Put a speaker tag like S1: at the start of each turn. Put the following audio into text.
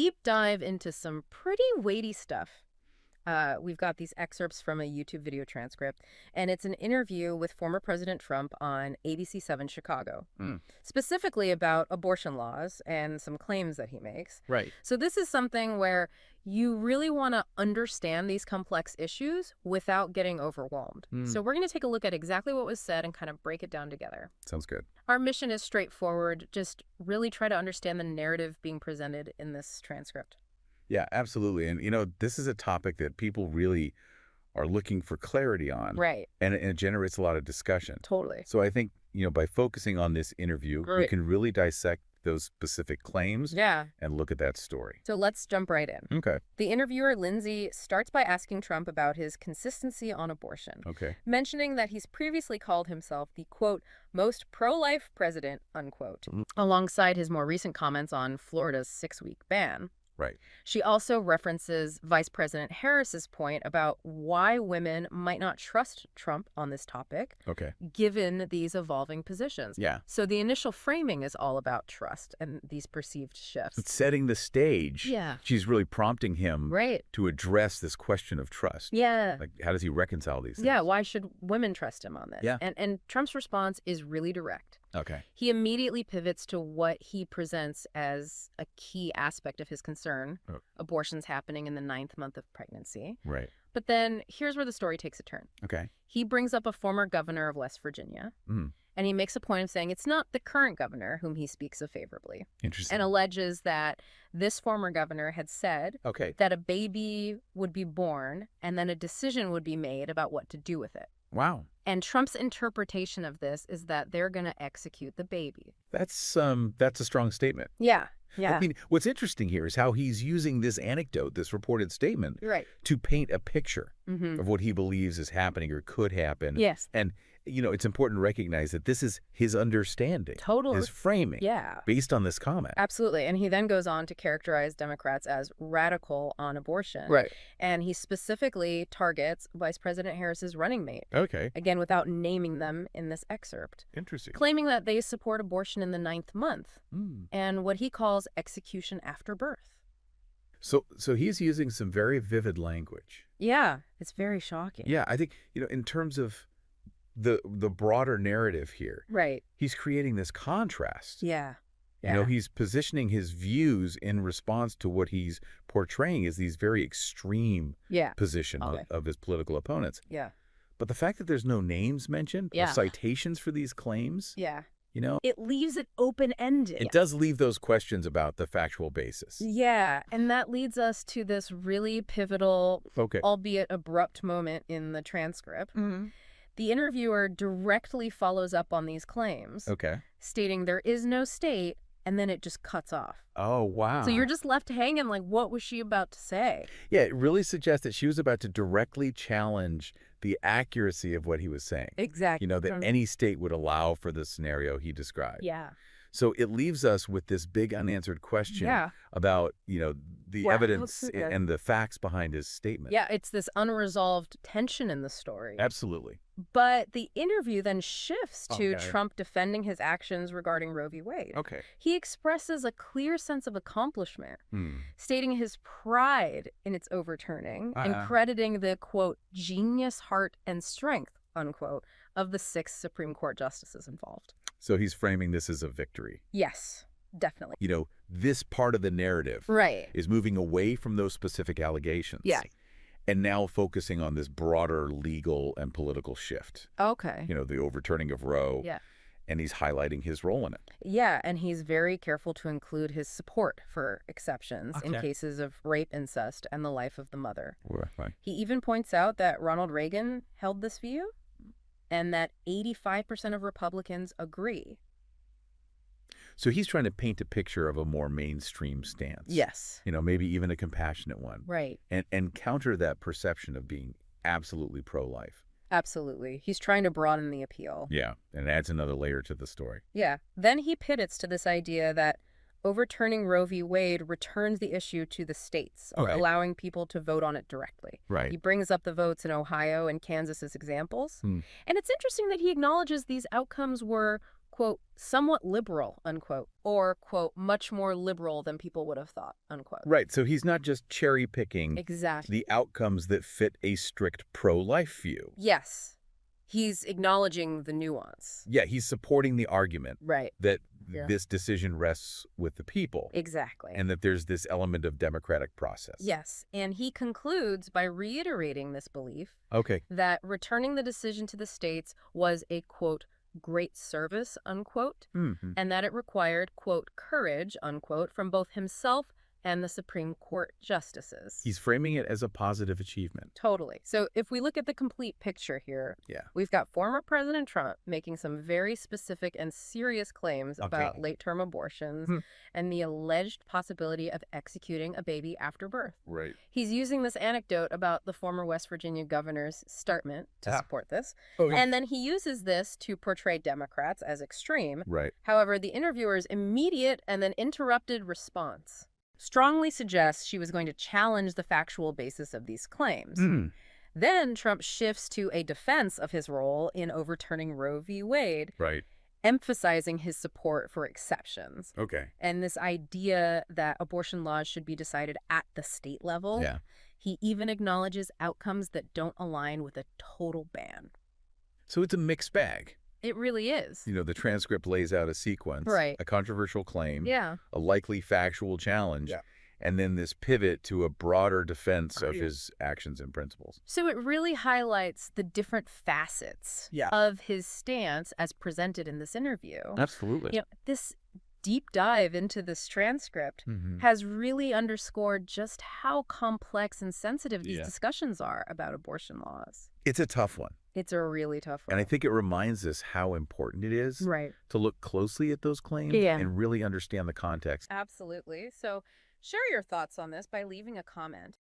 S1: deep dive into some pretty weighty stuff. We've got these excerpts from a YouTube video transcript, and it's an interview with former President Trump on ABC7 Chicago,
S2: Mm.
S1: specifically about abortion laws and some claims that he makes.
S2: Right.
S1: So this is something where you really want to understand these complex issues without getting overwhelmed.
S2: Mm.
S1: So we're going to take a look at exactly what was said and kind of break it down together.
S2: Sounds good.
S1: Our mission is straightforward. Just really try to understand the narrative being presented in this transcript.
S2: Yeah, absolutely. And, this is a topic that people really are looking for clarity on.
S1: Right.
S2: And it generates a lot of discussion.
S1: Totally.
S2: So I think, by focusing on this interview, we
S1: Right.
S2: can really dissect those specific claims
S1: Yeah.
S2: and look at that story.
S1: So let's jump right in.
S2: Okay.
S1: The interviewer, Lindsay, starts by asking Trump about his consistency on abortion,
S2: Okay.
S1: mentioning that he's previously called himself the, quote, most pro-life president, unquote, alongside his more recent comments on Florida's 6-week ban.
S2: Right.
S1: She also references Vice President Harris's point about why women might not trust Trump on this topic,
S2: Okay.
S1: given these evolving positions.
S2: Yeah.
S1: So the initial framing is all about trust and these perceived shifts.
S2: It's setting the stage.
S1: Yeah.
S2: She's really prompting him
S1: Right.
S2: to address this question of trust.
S1: Yeah.
S2: Like, how does he reconcile these things?
S1: Yeah, why should women trust him on this?
S2: Yeah.
S1: And Trump's response is really direct.
S2: Okay.
S1: He immediately pivots to what he presents as a key aspect of his concern,
S2: Oh.
S1: abortions happening in the 9th month of pregnancy.
S2: Right.
S1: But then here's where the story takes a turn.
S2: Okay.
S1: He brings up a former governor of West Virginia,
S2: Mm.
S1: and he makes a point of saying it's not the current governor whom he speaks of favorably,
S2: Interesting.
S1: and alleges that this former governor had said
S2: Okay.
S1: that a baby would be born and then a decision would be made about what to do with it.
S2: Wow.
S1: And Trump's interpretation of this is that they're going to execute the baby.
S2: That's a strong statement.
S1: Yeah. Yeah.
S2: I mean, what's interesting here is how he's using this anecdote, this reported statement,
S1: You're right.
S2: to paint a picture
S1: Mm-hmm.
S2: of what he believes is happening or could happen.
S1: Yes.
S2: And, it's important to recognize that this is his understanding,
S1: Totally.
S2: his framing,
S1: Yeah.
S2: based on this comment.
S1: Absolutely. And he then goes on to characterize Democrats as radical on abortion.
S2: Right.
S1: And he specifically targets Vice President Harris's running mate,
S2: Okay.
S1: again, without naming them in this excerpt,
S2: Interesting.
S1: claiming that they support abortion in the 9th month
S2: Mm.
S1: and what he calls execution after birth.
S2: So he's using some very vivid language.
S1: Yeah. It's very shocking.
S2: Yeah, I think, in terms of the broader narrative here,
S1: Right.
S2: he's creating this contrast.
S1: Yeah.
S2: He's positioning his views in response to what he's portraying as these very extreme
S1: Yeah.
S2: position
S1: Okay.
S2: of his political opponents.
S1: Yeah.
S2: But the fact that there's no names mentioned or
S1: Yeah.
S2: citations for these claims,
S1: Yeah.
S2: it
S1: It leaves it open-ended.
S2: does leave those questions about the factual basis.
S1: Yeah, and that leads us to this really pivotal,
S2: Okay.
S1: albeit abrupt moment in the transcript. The interviewer directly follows up on these claims,
S2: Okay.
S1: stating there is no state, and then it just cuts off.
S2: Oh, wow.
S1: So you're just left hanging like, what was she about to say?
S2: Yeah, it really suggests that she was about to directly challenge the accuracy of what he was saying.
S1: Exactly.
S2: That any state would allow for the scenario he described.
S1: Yeah.
S2: So it leaves us with this big unanswered question
S1: Yeah.
S2: about, the
S1: Wow.
S2: evidence
S1: Okay.
S2: and the facts behind his statement.
S1: Yeah, it's this unresolved tension in the story.
S2: Absolutely.
S1: But the interview then shifts to
S2: Okay.
S1: Trump defending his actions regarding Roe v. Wade.
S2: Okay.
S1: He expresses a clear sense of accomplishment,
S2: Hmm.
S1: stating his pride in its overturning and
S2: Uh-uh.
S1: crediting the, quote, genius, heart, and strength, unquote, of the 6 Supreme Court justices involved.
S2: So he's framing this as a victory.
S1: Yes, definitely.
S2: This part of the narrative
S1: Right.
S2: is moving away from those specific allegations.
S1: Yeah.
S2: And now focusing on this broader legal and political shift.
S1: Okay.
S2: The overturning of Roe.
S1: Yeah.
S2: And he's highlighting his role in it.
S1: Yeah, and he's very careful to include his support for exceptions in
S2: Okay.
S1: cases of rape, incest, and the life of the mother.
S2: Right.
S1: He even points out that Ronald Reagan held this view and that 85% of Republicans agree.
S2: So he's trying to paint a picture of a more mainstream stance.
S1: Yes.
S2: Maybe even a compassionate one.
S1: Right.
S2: And counter that perception of being absolutely pro-life.
S1: Absolutely. He's trying to broaden the appeal.
S2: Yeah, and it adds another layer to the story.
S1: Yeah. Then he pivots to this idea that overturning Roe v. Wade returns the issue to the states,
S2: Okay.
S1: allowing people to vote on it directly.
S2: Right.
S1: He brings up the votes in Ohio and Kansas as examples.
S2: Hmm.
S1: And it's interesting that he acknowledges these outcomes were quote, somewhat liberal, unquote, or, quote, much more liberal than people would have thought, unquote.
S2: Right, so he's not just cherry-picking
S1: Exactly.
S2: the outcomes that fit a strict pro-life view.
S1: Yes. He's acknowledging the nuance.
S2: Yeah, he's supporting the argument
S1: Right.
S2: that
S1: Yeah.
S2: this decision rests with the people
S1: Exactly.
S2: and that there's this element of democratic process.
S1: Yes, and he concludes by reiterating this belief
S2: Okay.
S1: that returning the decision to the states was a, quote, great service, unquote,
S2: Mm-hmm.
S1: and that it required, quote, courage, unquote, from both himself and the Supreme Court justices.
S2: He's framing it as a positive achievement.
S1: Totally. So if we look at the complete picture here,
S2: Yeah.
S1: we've got former President Trump making some very specific and serious claims about
S2: Okay.
S1: late-term abortions
S2: Hmm.
S1: and the alleged possibility of executing a baby after birth.
S2: Right.
S1: He's using this anecdote about the former West Virginia governor's startment to
S2: Ah.
S1: support this.
S2: Oh, yeah.
S1: And then he uses this to portray Democrats as extreme.
S2: Right.
S1: However, the interviewer's immediate and then interrupted response strongly suggests she was going to challenge the factual basis of these claims.
S2: Mm.
S1: Then Trump shifts to a defense of his role in overturning Roe v. Wade,
S2: Right.
S1: emphasizing his support for exceptions.
S2: Okay.
S1: And this idea that abortion laws should be decided at the state level.
S2: Yeah.
S1: He even acknowledges outcomes that don't align with a total ban.
S2: So it's a mixed bag.
S1: It really is.
S2: You know, the transcript lays out a sequence,
S1: Right.
S2: a controversial claim,
S1: Yeah.
S2: a likely factual challenge,
S3: Yeah.
S2: and then this pivot to a broader defense of
S3: Right.
S2: his actions and principles.
S1: So it really highlights the different facets
S3: Yeah.
S1: of his stance as presented in this interview.
S2: Absolutely.
S1: You know, this deep dive into this transcript
S2: Mm-hmm.
S1: has really underscored just how complex and sensitive these
S2: Yeah.
S1: discussions are about abortion laws.
S2: It's a tough one.
S1: It's a really tough one.
S2: And I think it reminds us how important it is
S1: Right.
S2: to look closely at those claims
S1: Yeah.
S2: and really understand the context.
S1: Absolutely. So share your thoughts on this by leaving a comment.